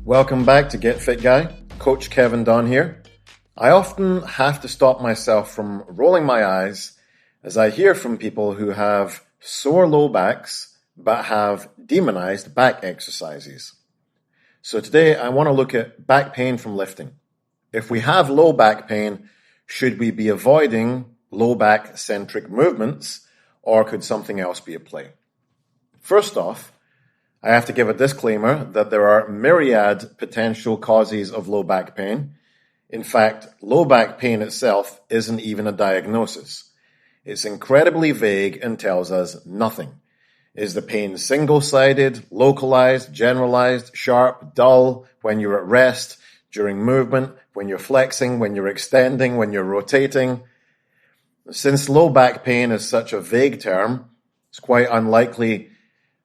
Welcome back to Get Fit Guy. Coach Kevin Dunn here. I often have to stop myself from rolling my eyes as I hear from people who have sore low backs but have demonized back exercises. So today I want to look at back pain from lifting. If we have low back pain, should we be avoiding low back centric movements, or could something else be at play? First off, I have to give a disclaimer that there are myriad potential causes of low back pain. In fact, low back pain itself isn't even a diagnosis. It's incredibly vague and tells us nothing. Is the pain single-sided, localized, generalized, sharp, dull, when you're at rest, during movement, when you're flexing, when you're extending, when you're rotating? Since low back pain is such a vague term, it's quite unlikely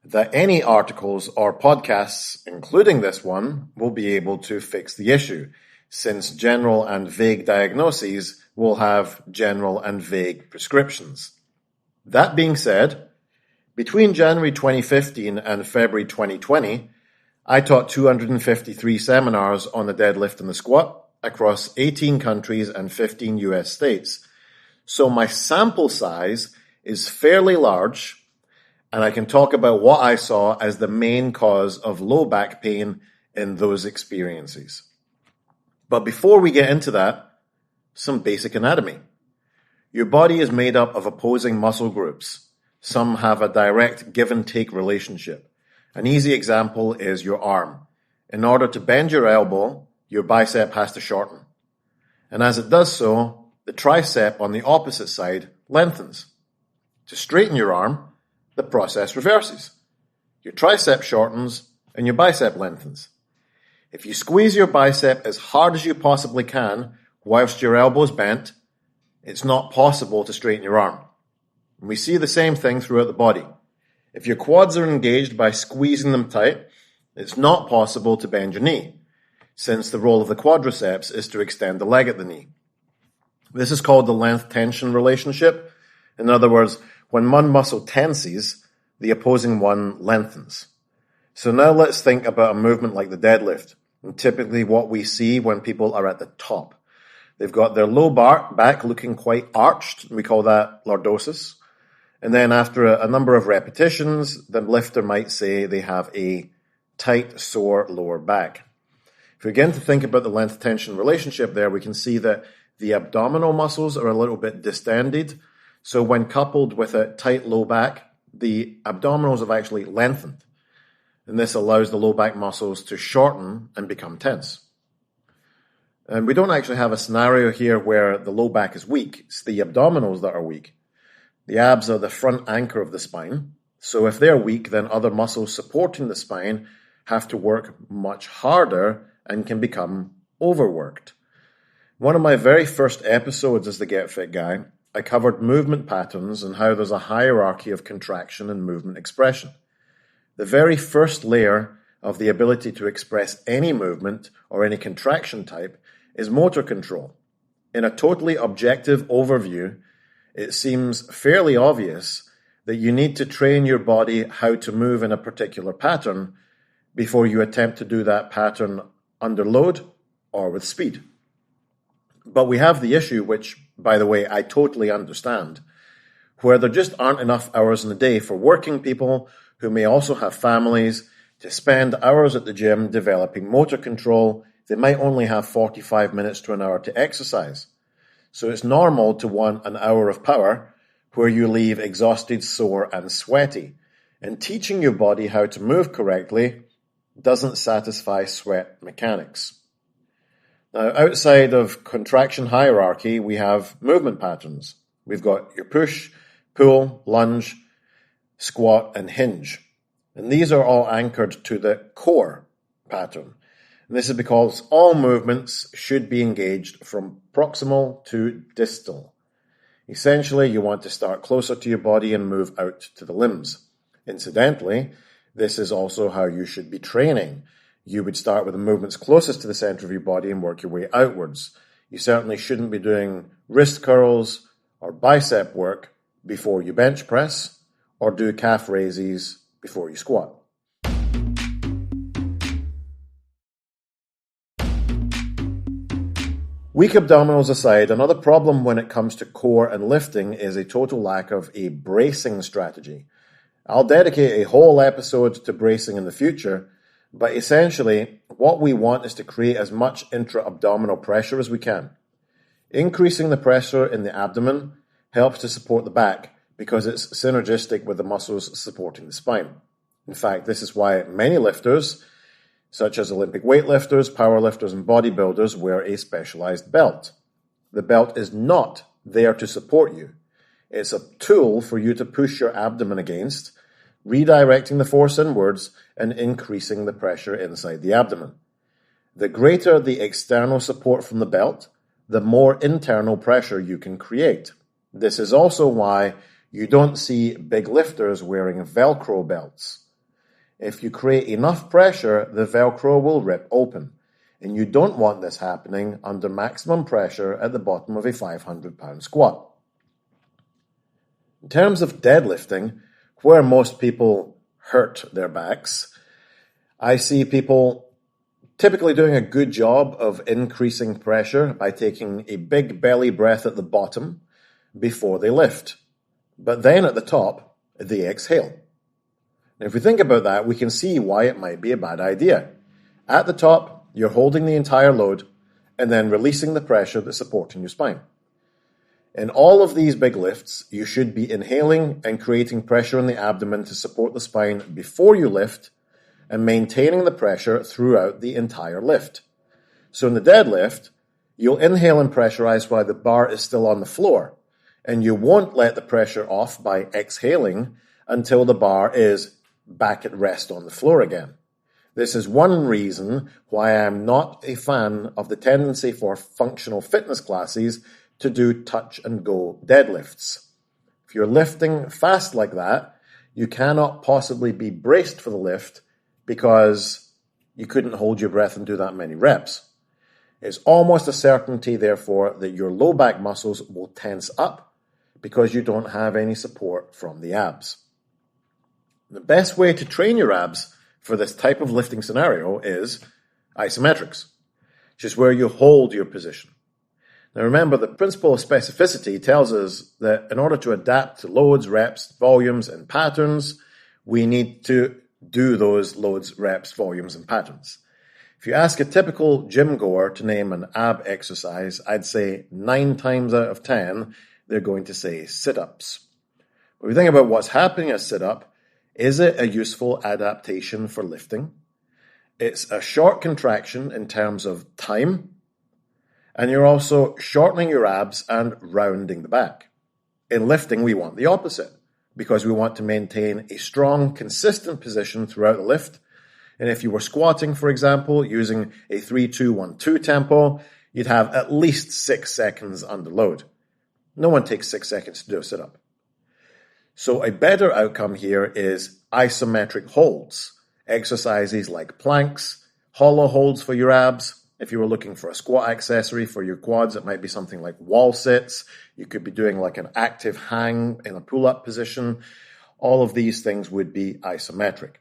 that any articles or podcasts, including this one, will be able to fix the issue, since general and vague diagnoses will have general and vague prescriptions. That being said, between January 2015 and February 2020, I taught 253 seminars on the deadlift and the squat across 18 countries and 15 US states. So my sample size is fairly large, and I can talk about what I saw as the main cause of low back pain in those experiences. But before we get into that, some basic anatomy. Your body is made up of opposing muscle groups. Some have a direct give and take relationship. An easy example is your arm. In order to bend your elbow, your bicep has to shorten. And as it does so, the tricep on the opposite side lengthens. To straighten your arm, the process reverses. Your tricep shortens and your bicep lengthens. If you squeeze your bicep as hard as you possibly can whilst your elbow is bent, it's not possible to straighten your arm. And we see the same thing throughout the body. If your quads are engaged by squeezing them tight, it's not possible to bend your knee, since the role of the quadriceps is to extend the leg at the knee. This is called the length-tension relationship. In other words, when one muscle tenses, the opposing one lengthens. So now let's think about a movement like the deadlift, and typically what we see when people are at the top. They've got their low back looking quite arched, we call that lordosis. And then after a number of repetitions, the lifter might say they have a tight, sore lower back. If we begin to think about the length-tension relationship there, we can see that the abdominal muscles are a little bit distended. So when coupled with a tight low back, the abdominals have actually lengthened. And this allows the low back muscles to shorten and become tense. And we don't actually have a scenario here where the low back is weak. It's the abdominals that are weak. The abs are the front anchor of the spine. So if they're weak, then other muscles supporting the spine have to work much harder and can become overworked. One of my very first episodes as the Get Fit Guy, I covered movement patterns and how there's a hierarchy of contraction and movement expression. The very first layer of the ability to express any movement or any contraction type is motor control. In a totally objective overview, it seems fairly obvious that you need to train your body how to move in a particular pattern before you attempt to do that pattern under load or with speed. But we have the issue, which, by the way, I totally understand, where there just aren't enough hours in the day for working people who may also have families to spend hours at the gym developing motor control. They might only have 45 minutes to an hour to exercise. So it's normal to want an hour of power where you leave exhausted, sore, and sweaty. And teaching your body how to move correctly doesn't satisfy sweat mechanics. Now, outside of contraction hierarchy, we have movement patterns. We've got your push, pull, lunge, squat, and hinge. And these are all anchored to the core pattern. And this is because all movements should be engaged from proximal to distal. Essentially, you want to start closer to your body and move out to the limbs. Incidentally, this is also how you should be training. You would start with the movements closest to the center of your body and work your way outwards. You certainly shouldn't be doing wrist curls or bicep work before you bench press, or do calf raises before you squat. Weak abdominals aside, another problem when it comes to core and lifting is a total lack of a bracing strategy. I'll dedicate a whole episode to bracing in the future, but essentially what we want is to create as much intra-abdominal pressure as we can. Increasing the pressure in the abdomen helps to support the back because it's synergistic with the muscles supporting the spine. In fact, this is why many lifters, such as Olympic weightlifters, powerlifters, and bodybuilders, wear a specialized belt. The belt is not there to support you. It's a tool for you to push your abdomen against, redirecting the force inwards and increasing the pressure inside the abdomen. The greater the external support from the belt, the more internal pressure you can create. This is also why you don't see big lifters wearing Velcro belts. If you create enough pressure, the Velcro will rip open, and you don't want this happening under maximum pressure at the bottom of a 500-pound squat. In terms of deadlifting, where most people hurt their backs, I see people typically doing a good job of increasing pressure by taking a big belly breath at the bottom before they lift. But then at the top, they exhale. Now, if we think about that, we can see why it might be a bad idea. At the top, you're holding the entire load and then releasing the pressure that's supporting your spine. In all of these big lifts, you should be inhaling and creating pressure in the abdomen to support the spine before you lift and maintaining the pressure throughout the entire lift. So in the deadlift, you'll inhale and pressurize while the bar is still on the floor, and you won't let the pressure off by exhaling until the bar is back at rest on the floor again. This is one reason why I'm not a fan of the tendency for functional fitness classes to do touch and go deadlifts. If you're lifting fast like that, you cannot possibly be braced for the lift because you couldn't hold your breath and do that many reps. It's almost a certainty, therefore, that your low back muscles will tense up because you don't have any support from the abs. The best way to train your abs for this type of lifting scenario is isometrics, which is where you hold your position. Now remember, the principle of specificity tells us that in order to adapt to loads, reps, volumes, and patterns, we need to do those loads, reps, volumes, and patterns. If you ask a typical gym goer to name an ab exercise, I'd say 9 times out of 10, they're going to say sit-ups. But if you think about what's happening at sit-up, is it a useful adaptation for lifting? It's a short contraction in terms of time, and you're also shortening your abs and rounding the back. In lifting, we want the opposite, because we want to maintain a strong, consistent position throughout the lift. And if you were squatting, for example, using a 3-2-1-2 tempo, you'd have at least 6 seconds under load. No one takes 6 seconds to do a sit-up. So a better outcome here is isometric holds, exercises like planks, hollow holds for your abs. If you were looking for a squat accessory for your quads, it might be something like wall sits. You could be doing like an active hang in a pull-up position. All of these things would be isometric.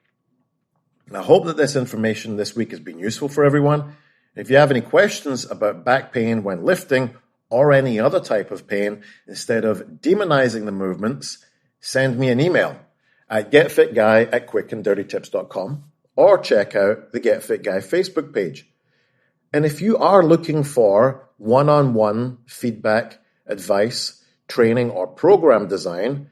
And I hope that this information this week has been useful for everyone. If you have any questions about back pain when lifting or any other type of pain, instead of demonizing the movements, send me an email at getfitguy@quickanddirtytips.com or check out the Get Fit Guy Facebook page. And if you are looking for one-on-one feedback, advice, training, or program design,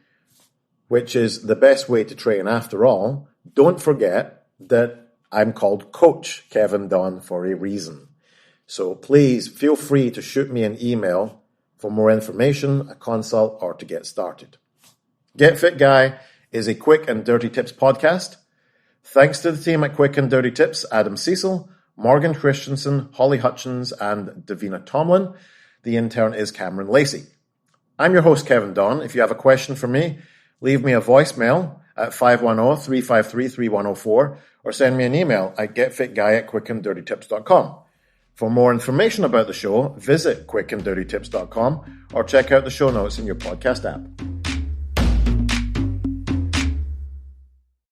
which is the best way to train after all, don't forget that I'm called Coach Kevin Don for a reason. So please feel free to shoot me an email for more information, a consult, or to get started. Get Fit Guy is a Quick and Dirty Tips podcast. Thanks to the team at Quick and Dirty Tips, Adam Cecil, Morgan Christensen, Holly Hutchins, and Davina Tomlin. The intern is Cameron Lacey. I'm your host, Kevin Don. If you have a question for me, leave me a voicemail at 510-353-3104 or send me an email at getfitguy@quickanddirtytips.com. For more information about the show, visit quickanddirtytips.com or check out the show notes in your podcast app.